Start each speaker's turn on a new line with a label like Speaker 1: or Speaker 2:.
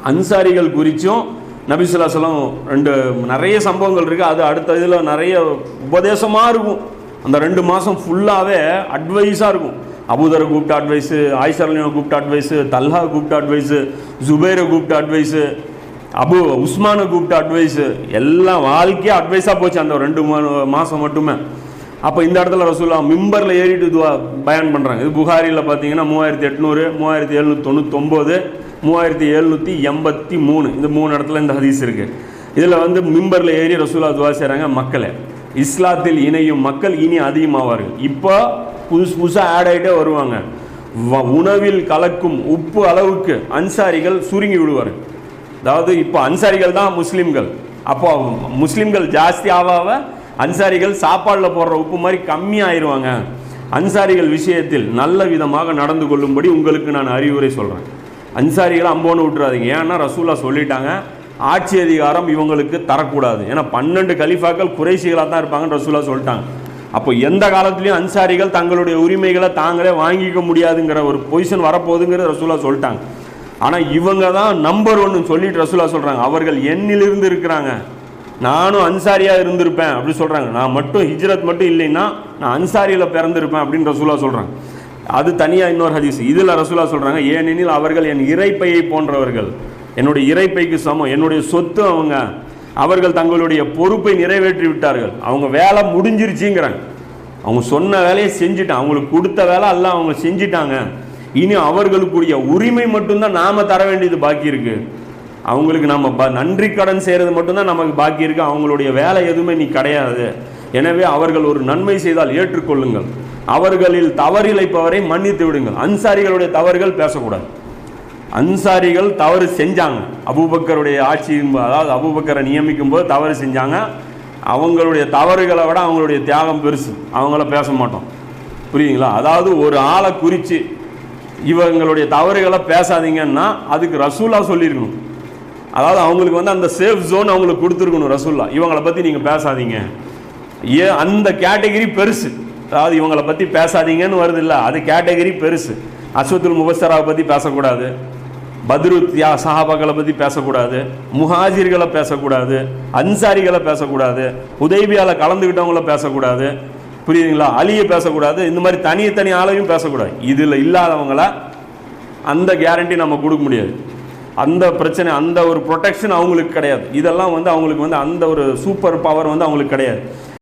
Speaker 1: அன்சாரிகள் குறித்தும் நபி ஸல்லல்லாஹு அலைஹி வஸல்லம் நிறைய சம்பவங்கள் இருக்குது. அது அடுத்த இதில் நிறைய உபதேசமாக இருக்கும். அந்த 2 மாதம் ஃபுல்லாகவே அட்வைஸாக இருக்கும். அபூதரை கூப்பிட்டு அட்வைஸு, ஆயிஷா ரலியல்லாஹு அன்ஹா கூப்பிட்டு அட்வைஸு, தல்ஹா கூப்பிட்டு அட்வைஸு, ஜுபைரை கூப்பிட்டு அட்வைஸு, உஸ்மானை கூப்பிட்டு அட்வைஸு, எல்லாம் வாழ்க்கையாக அட்வைஸாக போச்சு அந்த 2 மாதம் மட்டுமே. அப்போ இந்த இடத்துல ரசூலுல்லாஹ் மிம்பரில் ஏறிட்டு இதுவா பயான் பண்ணுறாங்க. இது புகாரியில் பார்த்தீங்கன்னா 3800, 3799, 3783 இந்த 3 இடத்துல இந்த ஹதீஸ் இருக்குது. இதில் வந்து மிம்பரில் ஏறி ரசூலுல்லாஹ் துவா செய்கிறாங்க, மக்களை இஸ்லாத்தில் இணையும் மக்கள் இனி அதிகமாவார்கள். இப்போ புதுசாக ஆட் ஆகிட்டே வருவாங்க. உணவில் கலக்கும் உப்பு அளவுக்கு அன்சாரிகள் சுருங்கி விடுவார்கள். அதாவது இப்போ அன்சாரிகள் தான் முஸ்லீம்கள். அப்போ முஸ்லீம்கள் ஜாஸ்தி ஆவாவ அன்சாரிகள் சாப்பாடில் போடுற உப்பு மாதிரி கம்மியாயிருவாங்க. அன்சாரிகள் விஷயத்தில் நல்ல விதமாக நடந்து கொள்ளும்படி உங்களுக்கு நான் அறிவுரை சொல்கிறேன். அன்சாரிகளை அம்போன்னு விட்டுறாதீங்க. ஏன்னா ரசூலுல்லாஹ் சொல்லிட்டாங்க, ஆட்சி அதிகாரம் இவங்களுக்கு தரக்கூடாது. ஏன்னா 12 கலீஃபாக்கள் குறைஷிகளாக தான் இருப்பாங்கன்னு ரசூலுல்லாஹ் சொல்லிட்டாங்க. அப்போ எந்த காலத்துலேயும் அன்சாரிகள் தங்களுடைய உரிமைகளை தாங்களே வாங்கிக்க முடியாதுங்கிற ஒரு பொசிஷன் வரப்போகுதுங்கிறது ரசூலுல்லாஹ் சொல்லிட்டாங்க. ஆனால் இவங்க தான் நம்பர் 1 சொல்லிட்டு ரசூலுல்லாஹ் சொல்கிறாங்க, அவர்கள் எண்ணிலிருந்து இருக்கிறாங்க, நானும் அன்சாரியாக இருந்திருப்பேன் அப்படி சொல்கிறாங்க. நான் மட்டும் ஹிஜ்ரத் மட்டும் இல்லைன்னா நான் அன்சாரியில் பிறந்திருப்பேன் அப்படின்னு ரசூலுல்லாஹ் சொல்கிறாங்க. அது தனியாக இன்னொரு ஹதீஸ். இதில் ரசூலுல்லாஹ் சொல்கிறாங்க, ஏனெனில் அவர்கள் என் இறைப்பையை போன்றவர்கள், என்னுடைய இறைப்பைக்கு சமம், என்னுடைய சொத்து அவங்க, அவர்கள் தங்களுடைய பொறுப்பை நிறைவேற்றி விட்டார்கள், அவங்க வேலை முடிஞ்சிருச்சுங்கிறாங்க. அவங்க சொன்ன வேலையை செஞ்சுட்டாங்க, அவங்களுக்கு கொடுத்த வேலை எல்லாம் அவங்க செஞ்சிட்டாங்க. இனி அவர்களுக்குரிய உரிமை மட்டும்தான் நாம் தர வேண்டியது பாக்கி இருக்குது. அவங்களுக்கு நம்ம நன்றி கடன் செய்கிறது மட்டும்தான் நமக்கு பாக்கி இருக்குது. அவங்களுடைய வேலை எதுவுமே நீ கிடையாது. எனவே அவர்கள் ஒரு நன்மை செய்தால் ஏற்றுக்கொள்ளுங்கள், அவர்களில் தவறிழைப்பவரை மன்னித்து விடுங்கள். அன்சாரிகளுடைய தவறுகள் பேசக்கூடாது. அன்சாரிகள் தவறு செஞ்சாங்க, அபூபக்கருடைய ஆட்சி, அதாவது அபூபக்கரை நியமிக்கும் போது தவறு செஞ்சாங்க. அவங்களுடைய தவறுகளை விட அவங்களுடைய தியாகம் பெருசு, அவங்கள பேச மாட்டோம். புரியுதுங்களா? அதாவது ஒரு ஆளை குறித்து இவங்களுடைய தவறுகளை பேசாதீங்கன்னா அதுக்கு ரசூலுல்லாஹ் சொல்லியிருக்கணும். அதாவது அவங்களுக்கு வந்து அந்த சேஃப் ஜோன் அவங்களுக்கு கொடுத்துருக்கணும் ரசூலுல்லாஹ். இவங்களை பற்றி நீங்கள் பேசாதீங்க, அந்த கேட்டகிரி பெருசு. அதாவது இவங்களை பற்றி பேசாதீங்கன்னு வருது இல்லை, அது கேட்டகிரி பெருசு. அஸ்வத்துல் முபஸ்ஸராவை பற்றி பேசக்கூடாது, பத்ரு சஹாபாக்களை பற்றி பேசக்கூடாது, முஹாஜிர்களை பேசக்கூடாது, அன்சாரிகளை பேசக்கூடாது, உதைபியாவில் கலந்துக்கிட்டவங்கள பேசக்கூடாது, புரியுதுங்களா? அலியை பேசக்கூடாது. இந்த மாதிரி தனி ஆளையும் பேசக்கூடாது. இதில் இல்லாதவங்கள அந்த கேரண்டி நம்ம கொடுக்க முடியாது. அந்த பிரச்சனை, அந்த ஒரு ப்ரொடெக்ஷன் அவங்களுக்கு கிடையாது. இதெல்லாம் வந்து அவங்களுக்கு வந்து அந்த ஒரு சூப்பர் பவர் வந்து அவங்களுக்கு கிடையாது.